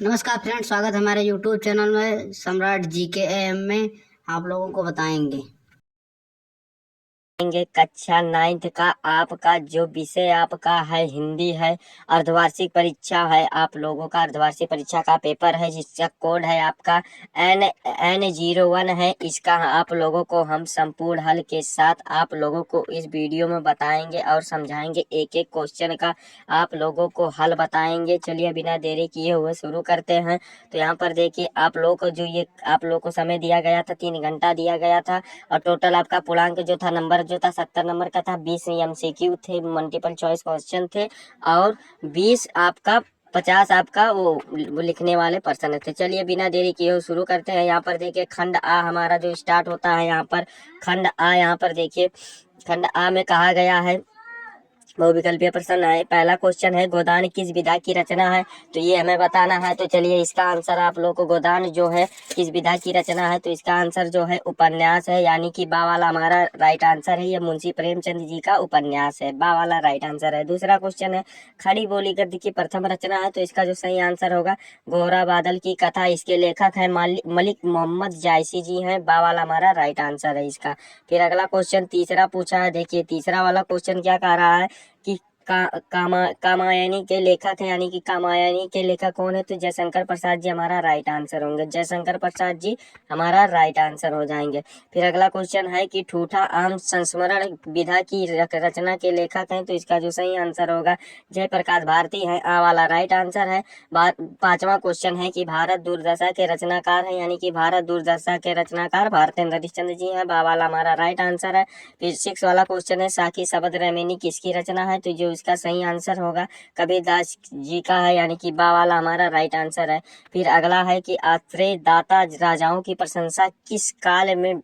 नमस्कार फ्रेंड्स, स्वागत है हमारे यूट्यूब चैनल में सम्राट जी के एम में। आप लोगों को बताएंगे कक्षा 9th का आपका जो विषय आपका है हिंदी है। अर्धवार्षिक परीक्षा है आप लोगों का, अर्धवार्षिक परीक्षा का पेपर है जिसका कोड है आपका N01 है। इसका आप लोगों को हम संपूर्ण हल के साथ आप लोगों को इस वीडियो में बताएंगे और समझाएंगे। एक एक क्वेश्चन का आप लोगों को हल बताएंगे। चलिए बिना देरी किए हुए शुरू करते हैं। तो यहाँ पर देखिए आप लोगों को जो ये आप लोगों को समय दिया गया था 3 घंटा दिया गया था और टोटल आपका पूर्णांक जो था नंबर जो था 70 नंबर का था। 20 MCQ थे, मल्टीपल चॉइस क्वेश्चन थे और 20 आपका 50 आपका वो लिखने वाले पर्सन थे। चलिए बिना देरी किए शुरू करते हैं। यहाँ पर देखिए खंड आ हमारा जो स्टार्ट होता है, यहाँ पर खंड आ, यहाँ पर देखिए खंड आ में कहा गया है बहुविकल्पीय प्रश्न है। पहला क्वेश्चन है गोदान किस विधा की रचना है, तो ये हमें बताना है। तो चलिए इसका आंसर आप लोग को गोदान जो है किस विधा की रचना है, तो इसका आंसर जो है उपन्यास है, यानी कि बा वाला हमारा राइट आंसर है। ये मुंशी प्रेमचंद जी का उपन्यास है, बा वाला राइट आंसर है। दूसरा क्वेश्चन है खड़ी बोली गद्य की प्रथम रचना है, तो इसका जो सही आंसर होगा गोहरा बादल की कथा। इसके लेखक है मलिक मोहम्मद जायसी जी हैं, बा वाला हमारा राइट आंसर है इसका। फिर अगला क्वेश्चन तीसरा पूछा है। देखिए तीसरा वाला क्वेश्चन क्या कह रहा है कि कामायनी के लेखक है, यानी कि कामायनी के लेखक कौन है, तो जयशंकर प्रसाद जी हमारा राइट आंसर होंगे। जयशंकर प्रसाद जी हमारा राइट आंसर हो जाएंगे। फिर अगला क्वेश्चन है कि ठूठा आम संस्मरण विधा की रचना के लेखक हैं, तो इसका जो सही आंसर होगा जयप्रकाश भारती है, आ वाला राइट आंसर है। पांचवा क्वेश्चन है कि भारत दुर्दशा के रचनाकार है, यानी कि भारत दुर्दशा के रचनाकार भारतेंद्र हरिश्चंद्र जी हैं, बा वाला हमारा राइट आंसर है। फिर 6 वाला क्वेश्चन है साखी शब्द रैमिनी किसकी रचना है, तो जो इसका सही आंसर होगा कबीरदास जी का है, यानी कि बा वाला हमारा राइट आंसर है। फिर अगला है कि आश्रय दाता राजाओं की प्रशंसा किस काल में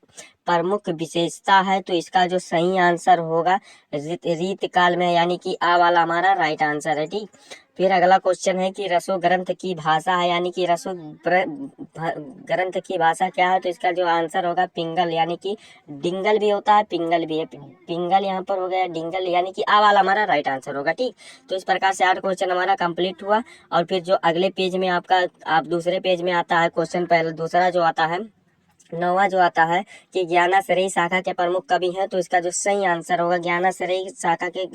प्रमुख विशेषता है, तो इसका जो सही आंसर होगा रीत काल में, यानी कि आ वाला हमारा राइट आंसर है। ठीक। फिर अगला क्वेश्चन है कि रसो ग्रंथ की भाषा है, यानी कि रसो ग्रंथ की भाषा क्या है, तो इसका जो आंसर होगा पिंगल, यानी कि डिंगल भी होता है पिंगल भी है। पिंगल यहाँ पर हो गया डिंगल, यानी कि आ वाला हमारा राइट आंसर होगा। ठीक। तो इस प्रकार से 8 क्वेश्चन हमारा कंप्लीट हुआ। और फिर जो अगले पेज में आपका आप दूसरे पेज में आता है क्वेश्चन, पहले दूसरा जो आता है 9वां जो आता है कि ज्ञानाश्रयी शाखा के प्रमुख कवि हैं, तो इसका जो सही आंसर होगा ज्ञानाश्रयी शाखा के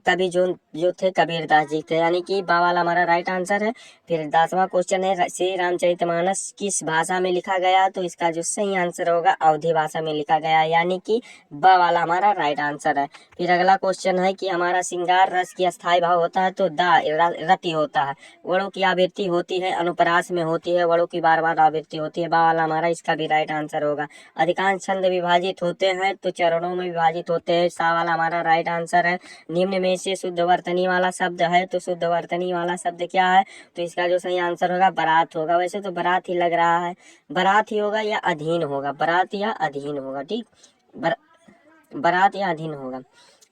कवि जो जो थे कबीरदास जी थे, यानी कि बा वाला हमारा राइट आंसर है। फिर 10वां क्वेश्चन है श्री रामचरितमानस किस भाषा में लिखा गया, तो इसका जो सही आंसर होगा अवधी भाषा में लिखा गया, यानी कि बा वाला हमारा राइट आंसर है। फिर अगला क्वेश्चन है कि हमारा श्रृंगार रस की अस्थायी भाव होता है, तो दा रति होता है। वड़ों की आवृत्ति होती है, अनुप्रास में होती है, वड़ों की बार बार आवृत्ति होती है, बा वाला हमारा इसका भी राइट आंसर होगा। अधिकांश छंद विभाजित होते हैं, तो चरणों में विभाजित होते हैं, सा वाला हमारा राइट आंसर है। निम्न में से शुद्ध वर्तनी वाला शब्द है, तो शुद्ध वर्तनी वाला शब्द क्या है, तो इसका जो सही आंसर होगा बारात होगा। वैसे तो बारात ही लग रहा है, बारात ही होगा या अधीन होगा, बारात या अधीन होगा। ठीक। बारात या अधीन होगा।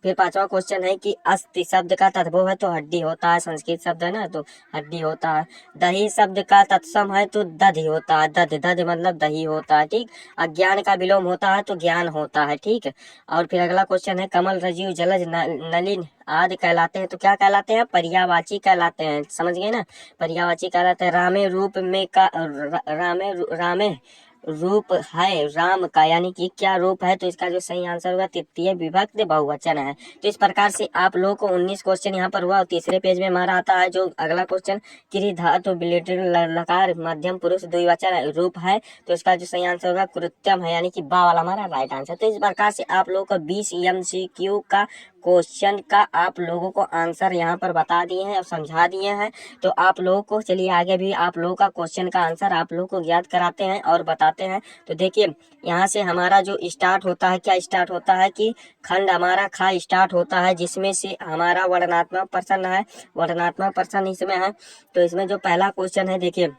फिर 5वां क्वेश्चन है कि अस्थि शब्द का तद्भव है, तो हड्डी होता है, संस्कृत शब्द है ना, तो हड्डी होता है। दही शब्द का तत्सम है, तो दधि होता है, दध दध मतलब दही होता है। ठीक। अज्ञान का विलोम होता है, तो ज्ञान होता है। ठीक। और फिर अगला क्वेश्चन है कमल रजीव जलज नलिन आदि कहलाते हैं, तो क्या कहलाते हैं, पर्यायवाची कहलाते हैं। समझ गए ना, पर्यायवाची कहलाते हैं। रामे रूप में का रामे रूप है राम का, यानी कि क्या रूप है, तो इसका जो सही आंसर होगा तृतीय विभक्त बहुवचन है। तो इस प्रकार से आप लोगों को 19 क्वेश्चन यहाँ पर हुआ। और तीसरे पेज में हमारा आता है जो अगला क्वेश्चन क्री धातु बिलेटेड लकार मध्यम पुरुष द्विवचन रूप है, तो इसका जो सही आंसर होगा कृत्यम है, यानी कि बा वाला हमारा राइट आंसर। तो इस प्रकार से आप लोगों को 20 MCQ का क्वेश्चन का आप लोगों को आंसर यहाँ पर बता दिए हैं और समझा दिए हैं। तो आप लोगों को चलिए आगे भी आप लोगों का क्वेश्चन का आंसर आप लोगों को ज्ञात कराते हैं और बताते हैं। तो देखिए यहाँ से हमारा जो स्टार्ट होता है, क्या स्टार्ट होता है कि खंड हमारा खा स्टार्ट होता है, जिसमें से हमारा वर्णनात्मक प्रश्न है, वर्णनात्मक प्रश्न इसमें है। तो इसमें जो पहला क्वेश्चन है देखिए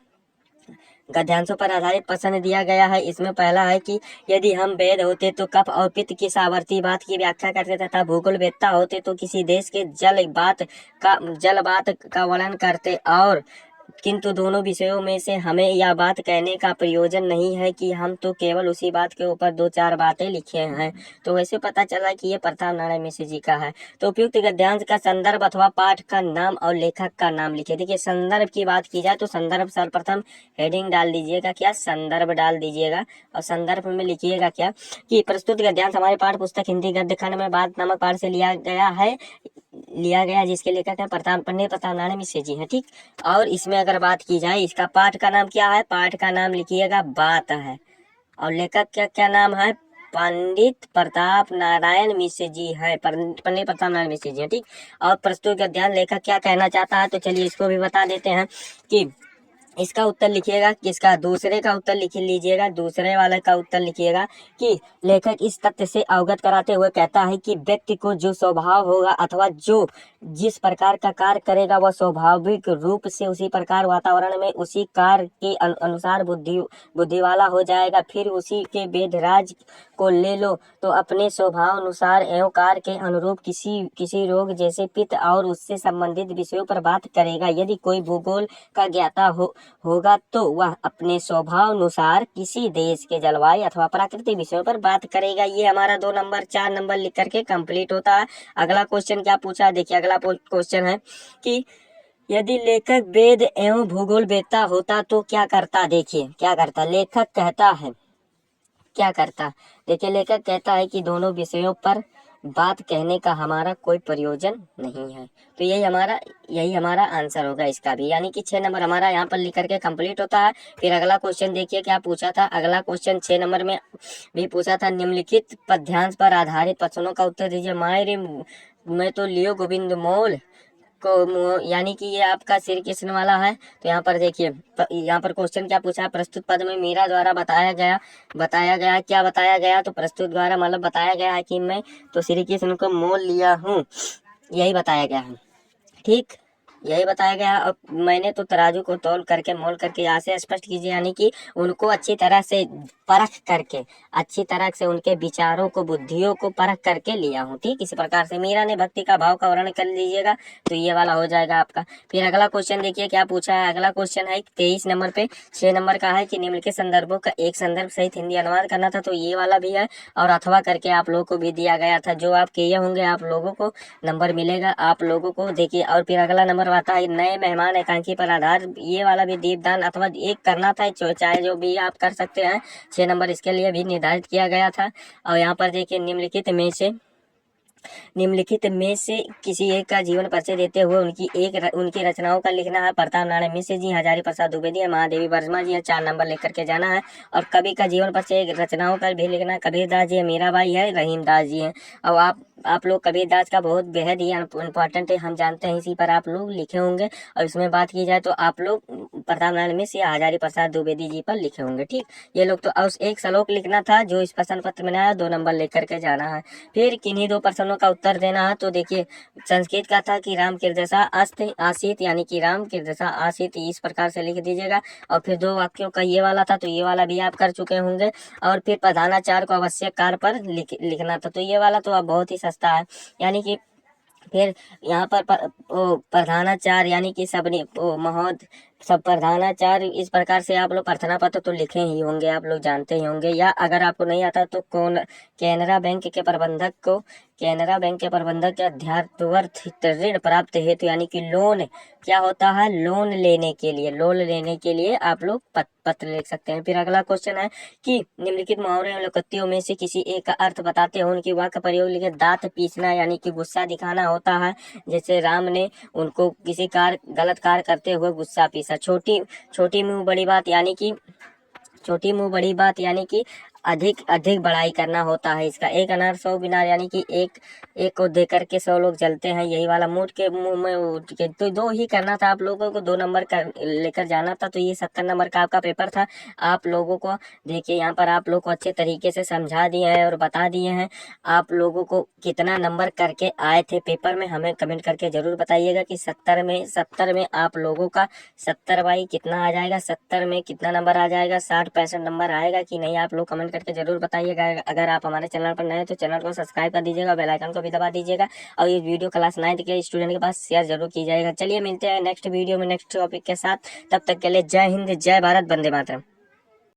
गद्यांशों पर आधारित प्रश्न दिया गया है। इसमें पहला है कि यदि हम वेद होते तो कफ और पित्त की सावर्ती बात की व्याख्या करते तथा भूगोल वेत्ता होते तो किसी देश के जल बात का वर्णन करते और किंतु दोनों विषयों में से हमें यह बात कहने का प्रयोजन नहीं है कि हम तो केवल उसी बात के ऊपर 2-4 बातें लिखे हैं। तो वैसे पता चला कि ये प्रताप नारायण मिश्र जी का है। तो उपयुक्त गद्यांश का संदर्भ अथवा पाठ का नाम और लेखक का नाम लिखिए। देखिए संदर्भ की बात की जाए तो संदर्भ सर्वप्रथम हेडिंग डाल दीजिएगा, क्या संदर्भ डाल दीजिएगा, और संदर्भ में लिखिएगा क्या कि प्रस्तुत गद्यांश हमारे पाठ्य पुस्तक हिंदी गद्य खंड में बात नामक पाठ से लिया गया जिसके लेखक है पंडित प्रताप नारायण मिश्र जी हैं। ठीक, और इसमें अगर बात की जाए इसका पाठ का नाम क्या है, पाठ का नाम लिखिएगा बात है, और लेखक क्या क्या नाम है, पंडित प्रताप नारायण मिश्र जी है, पंडित प्रताप नारायण मिश्र जी है। ठीक, और प्रस्तुत गद्यांश लेखक क्या कहना चाहता है तो चलिए इसको भी बता देते हैं कि इसका उत्तर लिखिएगा, किसका, दूसरे का उत्तर लिख लीजिएगा, दूसरे वाले का उत्तर लिखिएगा कि लेखक इस तथ्य से अवगत कराते हुए कहता है कि व्यक्ति को जो स्वभाव होगा अथवा जो जिस प्रकार का कार्य करेगा वह स्वाभाविक रूप से उसी प्रकार वातावरण में उसी कार्य के अनुसार बुद्धि वाला हो जाएगा। फिर उसी के वेदराज को ले लो तो अपने स्वभाव अनुसार एवं कार्य के अनुरूप किसी रोग जैसे पित्त और उससे संबंधित विषयों पर बात करेगा। यदि कोई भूगोल का ज्ञाता होगा तो वह अपने स्वभाव अनुसार किसी देश के जलवायु अथवा प्राकृतिक विषयों पर बात करेगा। ये हमारा 2 नंबर 4 नंबर लिख करके कंप्लीट होता है। अगला क्वेश्चन क्या पूछा है, देखिए अगला क्वेश्चन है कि यदि लेखक वेद एवं भूगोल वेत्ता होता तो क्या करता। देखिए क्या करता, लेखक कहता है क्या करता, देखिए लेखक कहता है कि दोनों विषयों पर बात कहने का हमारा कोई प्रयोजन नहीं है। तो यही हमारा आंसर होगा इसका भी, यानी कि 6 नंबर हमारा यहाँ पर लिख करके कंप्लीट होता है। फिर अगला क्वेश्चन देखिए क्या पूछा था, अगला क्वेश्चन 6 नंबर में भी पूछा था, निम्नलिखित पद्यांश पर आधारित प्रश्नों का उत्तर दीजिए। मायरे मैं तो लियो गोविंद मोल को, यानी कि ये आपका श्री कृष्ण वाला है। तो यहाँ पर देखिए यहाँ पर क्वेश्चन क्या पूछा है, प्रस्तुत पद में मीरा द्वारा बताया गया क्या बताया गया, तो प्रस्तुत द्वारा मतलब बताया गया है कि मैं तो श्री कृष्ण को मोल लिया हूँ, यही बताया गया है। ठीक, यही बताया गया। अब मैंने तो तराजू को तौल करके मोल करके यहाँ से स्पष्ट कीजिए, यानी कि उनको अच्छी तरह से परख करके, अच्छी तरह से उनके विचारों को बुद्धियों को परख करके लिया हूँ। ठीक, इसी प्रकार से मीरा ने भक्ति का भाव का वर्णन कर लीजिएगा, तो ये वाला हो जाएगा आपका। फिर अगला क्वेश्चन देखिए क्या पूछा है, अगला क्वेश्चन है 23 नंबर पे 6 नंबर का है कि निम्नलिखित संदर्भों का एक संदर्भ सहित हिंदी अनुवाद करना था, तो ये वाला भी है, और अथवा करके आप लोगों को भी दिया गया था। जो आप किए होंगे आप लोगों को नंबर मिलेगा आप लोगों को। देखिए और फिर अगला नंबर आता है नए मेहमान एकांकी पर आधार, ये वाला भी दीपदान अथवा एक करना था, चाहे जो भी आप कर सकते हैं। 6 नंबर इसके लिए भी निर्धारित किया गया था। और यहाँ पर देखिए निम्नलिखित में से किसी एक का जीवन परिचय देते हुए उनकी रचनाओं का लिखना है। प्रताप नारायण मिश्र जी, हजारी प्रसाद द्विवेदी है, महादेवी वर्मा जी है, 4 नंबर लेकर के जाना है। और कवि का जीवन परिचय रचनाओं का भी लिखना है, कबीरदास जी है, मीराबाई है, रहीमदास जी है। और आप लोग कबीरदास का बहुत बेहद ही इम्पोर्टेंट है, हम जानते हैं, इसी पर आप लोग लिखे होंगे। और इसमें बात की जाए तो आप लोग प्रताप नारायण मिश्र या हजारी प्रसाद द्विवेदी जी पर लिखे होंगे। ठीक, ये लोग तो एक श्लोक लिखना था जो इस प्रश्न पत्र में आया, 2 नंबर लेकर के जाना है। फिर किन्हीं 2 प्रश्नों का उत्तर देना है। तो देखिए संस्कृत का था कि राम कीर्दशा आसित, यानी कि राम कीर्दशा आसित, इस प्रकार से लिख दीजिएगा। और फिर 2 वाक्यों का ये वाला था, तो ये वाला भी आप कर चुके होंगे। और फिर प्रधानाचार्य को आवश्यक कार्य पर लिखना था, तो ये वाला तो अब बहुत ही सस्ता है, यानी कि फिर यहाँ पर प्रधानाचार्य यानी कि सबने सब प्रधानाचार्य, इस प्रकार से आप लोग प्रार्थना पत्र तो लिखे ही होंगे, आप लोग जानते ही होंगे। या अगर आपको नहीं आता तो कैनरा बैंक के प्रबंधक के अध्यात्वर्थ ऋण प्राप्त हेतु, यानी कि लोन क्या होता है, लोन लेने के लिए आप लोग पत्र लिख सकते हैं। फिर अगला क्वेश्चन है कि निम्नलिखित मुहावरे एवं लोकोक्तियों में से किसी एक का अर्थ बताते हो उनकी वाक्य प्रयोग लिखे। दांत पीसना यानी कि गुस्सा दिखाना होता है, जैसे राम ने उनको किसी गलत कार्य करते हुए गुस्सा पीसा। छोटी मुंह बड़ी बात यानी कि अधिक बड़ाई करना होता है इसका। एक अनार 100 बिनार, यानी कि एक को देकर के 100 लोग जलते हैं, यही वाला। मूठ के मुंह में उठ के, तो 2 ही करना था आप लोगों को, 2 नंबर लेकर जाना था। तो ये 70 नंबर का आपका पेपर था। आप लोगों को देखिए यहाँ पर आप लोग को अच्छे तरीके से समझा दिए हैं और बता दिए हैं। आप लोगों को कितना नंबर करके आए थे पेपर में, हमें कमेंट करके जरूर बताइएगा कि 70 में आप लोगों का 70 बाई कितना आ जाएगा, 70 में कितना नंबर आ जाएगा, 60-65 नंबर आएगा कि नहीं, आप लोग कमेंट करके जरूर बताइएगा। अगर आप हमारे चैनल पर नए हैं तो चैनल को सब्सक्राइब कर दीजिएगा, बेल आइकन को भी दबा दीजिएगा और ये वीडियो क्लास 9th के स्टूडेंट के पास शेयर जरूर कीजिएगा। चलिए मिलते हैं नेक्स्ट वीडियो में नेक्स्ट टॉपिक के साथ, तब तक के लिए जय हिंद, जय भारत, वंदे मातरम।